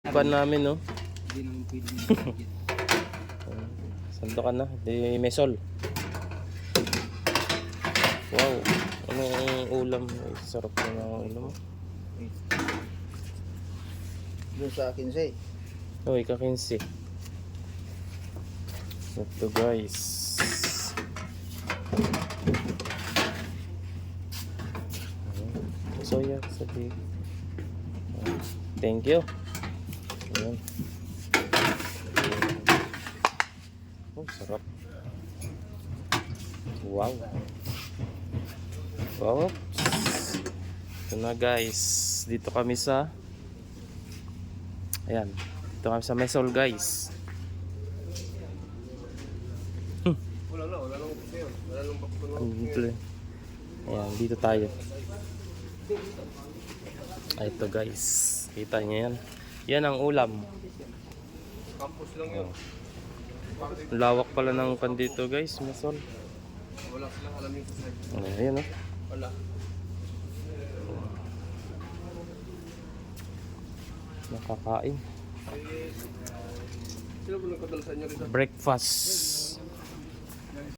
Pan namin, no? Hindi naman pwede. Sando ka na, di mesol. Wow, anong ulam? Ay, sarap na ng ulam. Doon sa akin siya Oh, ika-15. Ito guys. Soya sa big. Thank you. Ayan. Oh, sarap. Wow. Wow. Ito na guys. Dito kami sa ayan. Dito kami sa Mesol guys. Wala lang ngayon. Wala lang Dito. Ayan, dito tayo. Ay, ito guys. Kita niyo yan. Yan ang ulam. Campus lang yun. Lawak pala ng pan dito guys, Mesol. Wala silang alam yung sasay. Ayan, oh. Wala. Nakakain. Sino ba nagkadala sa inyo rito? Breakfast.